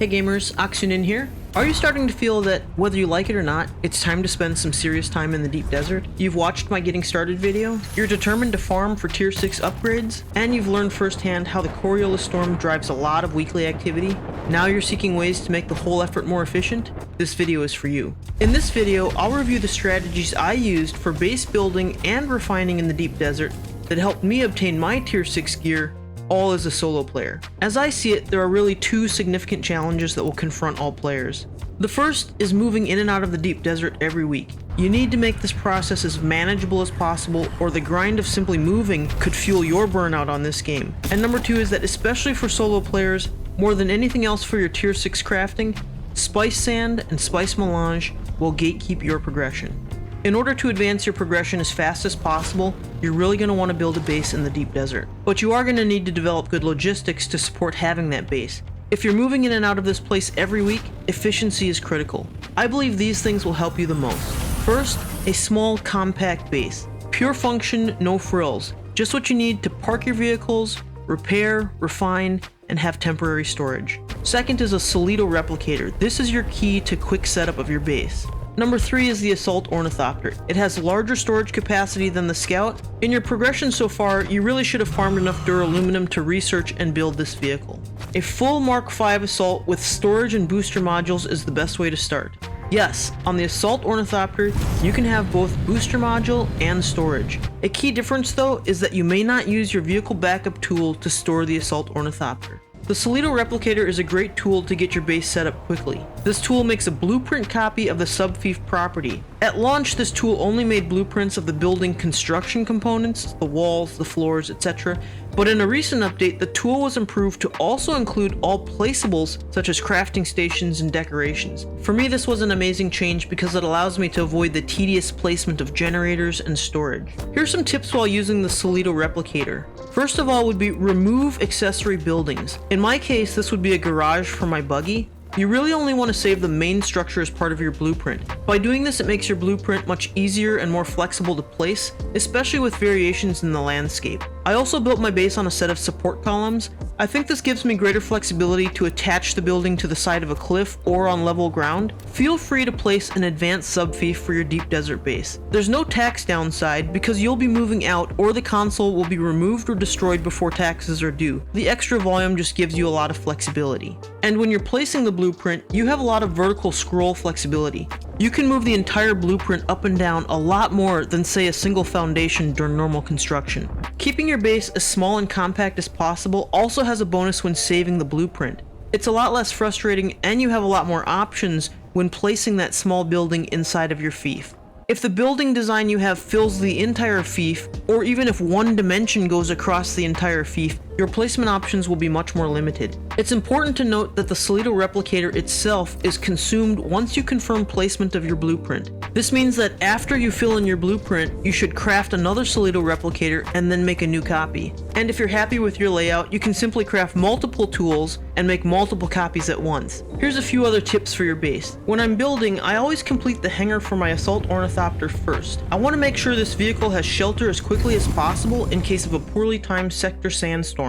Hey gamers, Aksu here. Are you starting to feel that, whether you like it or not, it's time to spend some serious time in the deep desert? You've watched my getting started video, you're determined to farm for tier 6 upgrades, and you've learned firsthand how the Coriolis Storm drives a lot of weekly activity. Now you're seeking ways to make the whole effort more efficient? This video is for you. In this video, I'll review the strategies I used for base building and refining in the deep desert that helped me obtain my tier 6 gear, all as a solo player. As I see it, there are really two significant challenges that will confront all players. The first is moving in and out of the deep desert every week. You need to make this process as manageable as possible, or the grind of simply moving could fuel your burnout on this game. And number two is that, especially for solo players, more than anything else for your tier 6 crafting, spice sand and spice melange will gatekeep your progression. In order to advance your progression as fast as possible, you're really going to want to build a base in the deep desert. But you are going to need to develop good logistics to support having that base. If you're moving in and out of this place every week, efficiency is critical. I believe these things will help you the most. First, a small, compact base. Pure function, no frills. Just what you need to park your vehicles, repair, refine, and have temporary storage. Second is a solido replicator. This is your key to quick setup of your base. Number 3 is the assault ornithopter. It has larger storage capacity than the scout. In your progression so far, you really should have farmed enough duraluminum to research and build this vehicle. A full Mark V assault with storage and booster modules is the best way to start. Yes, on the assault ornithopter, you can have both booster module and storage. A key difference though is that you may not use your vehicle backup tool to store the assault ornithopter. The solido replicator is a great tool to get your base set up quickly. This tool makes a blueprint copy of the sub-fief property. At launch, this tool only made blueprints of the building construction components, the walls, the floors, etc. But in a recent update, the tool was improved to also include all placeables such as crafting stations and decorations. For me, this was an amazing change because it allows me to avoid the tedious placement of generators and storage. Here's some tips while using the solido replicator. First of all would be remove accessory buildings. In my case, this would be a garage for my buggy. You really only want to save the main structure as part of your blueprint. By doing this, it makes your blueprint much easier and more flexible to place, especially with variations in the landscape. I also built my base on a set of support columns. I think this gives me greater flexibility to attach the building to the side of a cliff or on level ground. Feel free to place an advanced sub-fief for your deep desert base. There's no tax downside because you'll be moving out or the console will be removed or destroyed before taxes are due. The extra volume just gives you a lot of flexibility. And when you're placing the blueprint, you have a lot of vertical scroll flexibility. You can move the entire blueprint up and down a lot more than, say, a single foundation during normal construction. Keeping your base as small and compact as possible also has a bonus when saving the blueprint. It's a lot less frustrating and you have a lot more options when placing that small building inside of your fief. If the building design you have fills the entire fief, or even if one dimension goes across the entire fief, your placement options will be much more limited. It's important to note that the solido replicator itself is consumed once you confirm placement of your blueprint. This means that after you fill in your blueprint, you should craft another solido replicator and then make a new copy. And if you're happy with your layout, you can simply craft multiple tools and make multiple copies at once. Here's a few other tips for your base. When I'm building, I always complete the hangar for my assault ornithopter first. I want to make sure this vehicle has shelter as quickly as possible in case of a poorly timed sector sandstorm.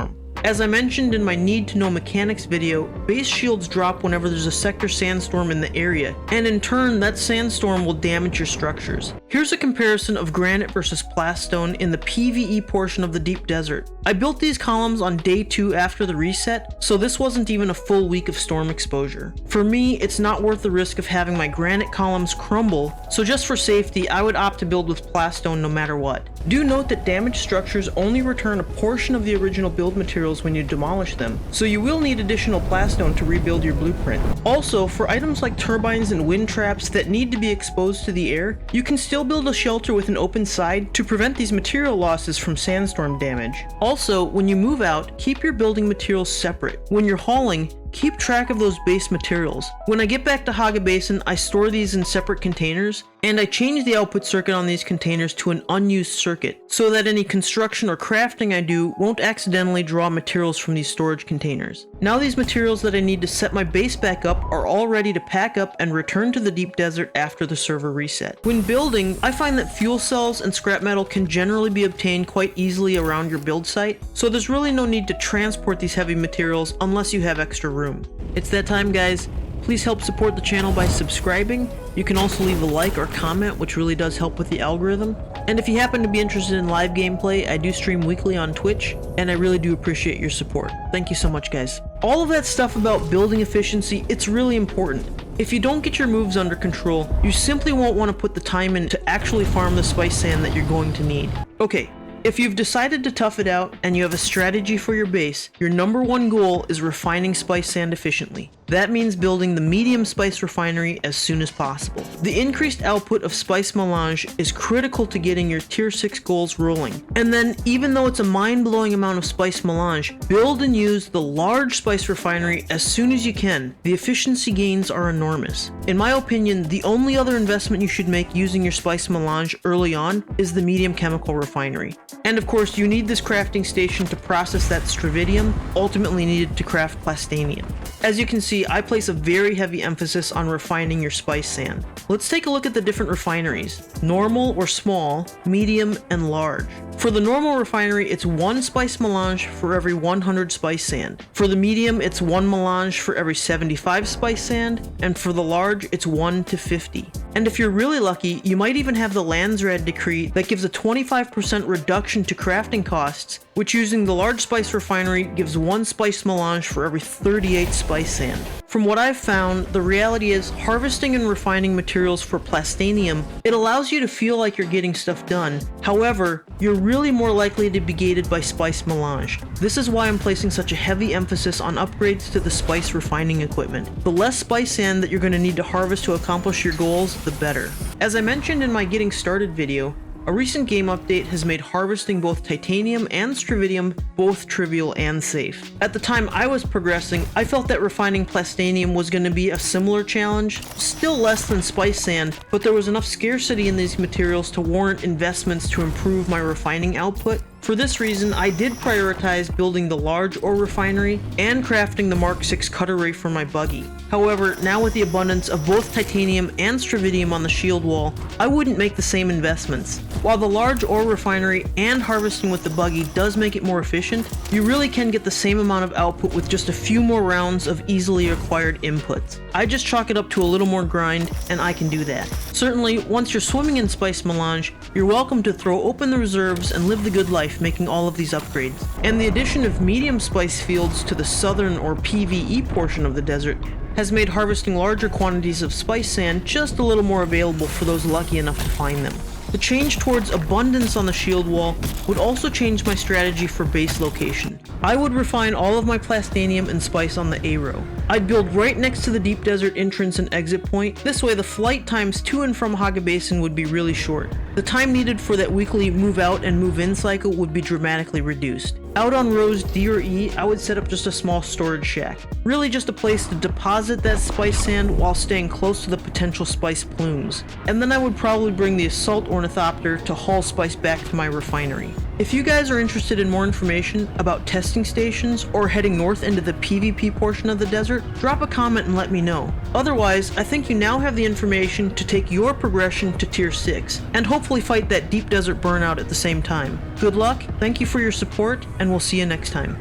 As I mentioned in my Need to Know Mechanics video, base shields drop whenever there's a sector sandstorm in the area, and in turn that sandstorm will damage your structures. Here's a comparison of granite versus plastone in the PvE portion of the deep desert. I built these columns on day 2 after the reset, so this wasn't even a full week of storm exposure. For me, it's not worth the risk of having my granite columns crumble, so just for safety, I would opt to build with plastone no matter what. Do note that damaged structures only return a portion of the original build materials when you demolish them, so you will need additional plastone to rebuild your blueprint. Also, for items like turbines and wind traps that need to be exposed to the air, you can still build a shelter with an open side to prevent these material losses from sandstorm damage. Also, when you move out, keep your building materials separate. When you're hauling, keep track of those base materials. When I get back to Haga Basin, I store these in separate containers, and I change the output circuit on these containers to an unused circuit, so that any construction or crafting I do won't accidentally draw materials from these storage containers. Now these materials that I need to set my base back up are all ready to pack up and return to the deep desert after the server reset. When building, I find that fuel cells and scrap metal can generally be obtained quite easily around your build site, so there's really no need to transport these heavy materials unless you have extra room. room. It's that time, guys. Please help support the channel by subscribing. You can also leave a like or comment, which really does help with the algorithm. And if you happen to be interested in live gameplay, I do stream weekly on Twitch, and I really do appreciate your support. Thank you so much, guys. All of that stuff about building efficiency, it's really important. If you don't get your moves under control, you simply won't want to put the time in to actually farm the spice sand that you're going to need. Okay. If you've decided to tough it out and you have a strategy for your base, your #1 goal is refining spice sand efficiently. That means building the medium spice refinery as soon as possible. The increased output of spice melange is critical to getting your tier 6 goals rolling. And then, even though it's a mind-blowing amount of spice melange, build and use the large spice refinery as soon as you can. The efficiency gains are enormous. In my opinion, the only other investment you should make using your spice melange early on is the medium chemical refinery. And of course, you need this crafting station to process that stravidium, ultimately needed to craft plastanium. As you can see, I place a very heavy emphasis on refining your spice sand. Let's take a look at the different refineries: normal or small, medium, and large. For the normal refinery, it's 1 spice melange for every 100 spice sand. For the medium, it's 1 melange for every 75 spice sand, and for the large, it's 1 to 50. And if you're really lucky, you might even have the Landsrad decree that gives a 25% reduction to crafting costs, which using the large spice refinery gives 1 spice melange for every 38 spice sand. From what I've found, the reality is harvesting and refining materials for plastanium, it allows you to feel like you're getting stuff done. However, you're really more likely to be gated by spice melange. This is why I'm placing such a heavy emphasis on upgrades to the spice refining equipment. The less spice sand that you're going to need to harvest to accomplish your goals, the better. As I mentioned in my getting started video, a recent game update has made harvesting both titanium and stravidium both trivial and safe. At the time I was progressing, I felt that refining plastanium was going to be a similar challenge, still less than spice sand, but there was enough scarcity in these materials to warrant investments to improve my refining output. For this reason, I did prioritize building the large ore refinery and crafting the Mark 6 cutter ray for my buggy. However, now with the abundance of both titanium and stravidium on the shield wall, I wouldn't make the same investments. While the large ore refinery and harvesting with the buggy does make it more efficient, you really can get the same amount of output with just a few more rounds of easily acquired inputs. I just chalk it up to a little more grind, and I can do that. Certainly, once you're swimming in spice melange, you're welcome to throw open the reserves and live the good life making all of these upgrades. And the addition of medium spice fields to the southern or PvE portion of the desert has made harvesting larger quantities of spice sand just a little more available for those lucky enough to find them. The change towards abundance on the shield wall would also change my strategy for base location. I would refine all of my plastanium and spice on the A row. I'd build right next to the deep desert entrance and exit point. This way the flight times to and from Haga Basin would be really short. The time needed for that weekly move out and move in cycle would be dramatically reduced. Out on rows D or E, I would set up just a small storage shack. Really just a place to deposit that spice sand while staying close to the potential spice plumes. And then I would probably bring the assault ornithopter to haul spice back to my refinery. If you guys are interested in more information about testing stations or heading north into the PvP portion of the desert, drop a comment and let me know. Otherwise, I think you now have the information to take your progression to tier 6 and hopefully fight that deep desert burnout at the same time. Good luck, thank you for your support, and we'll see you next time.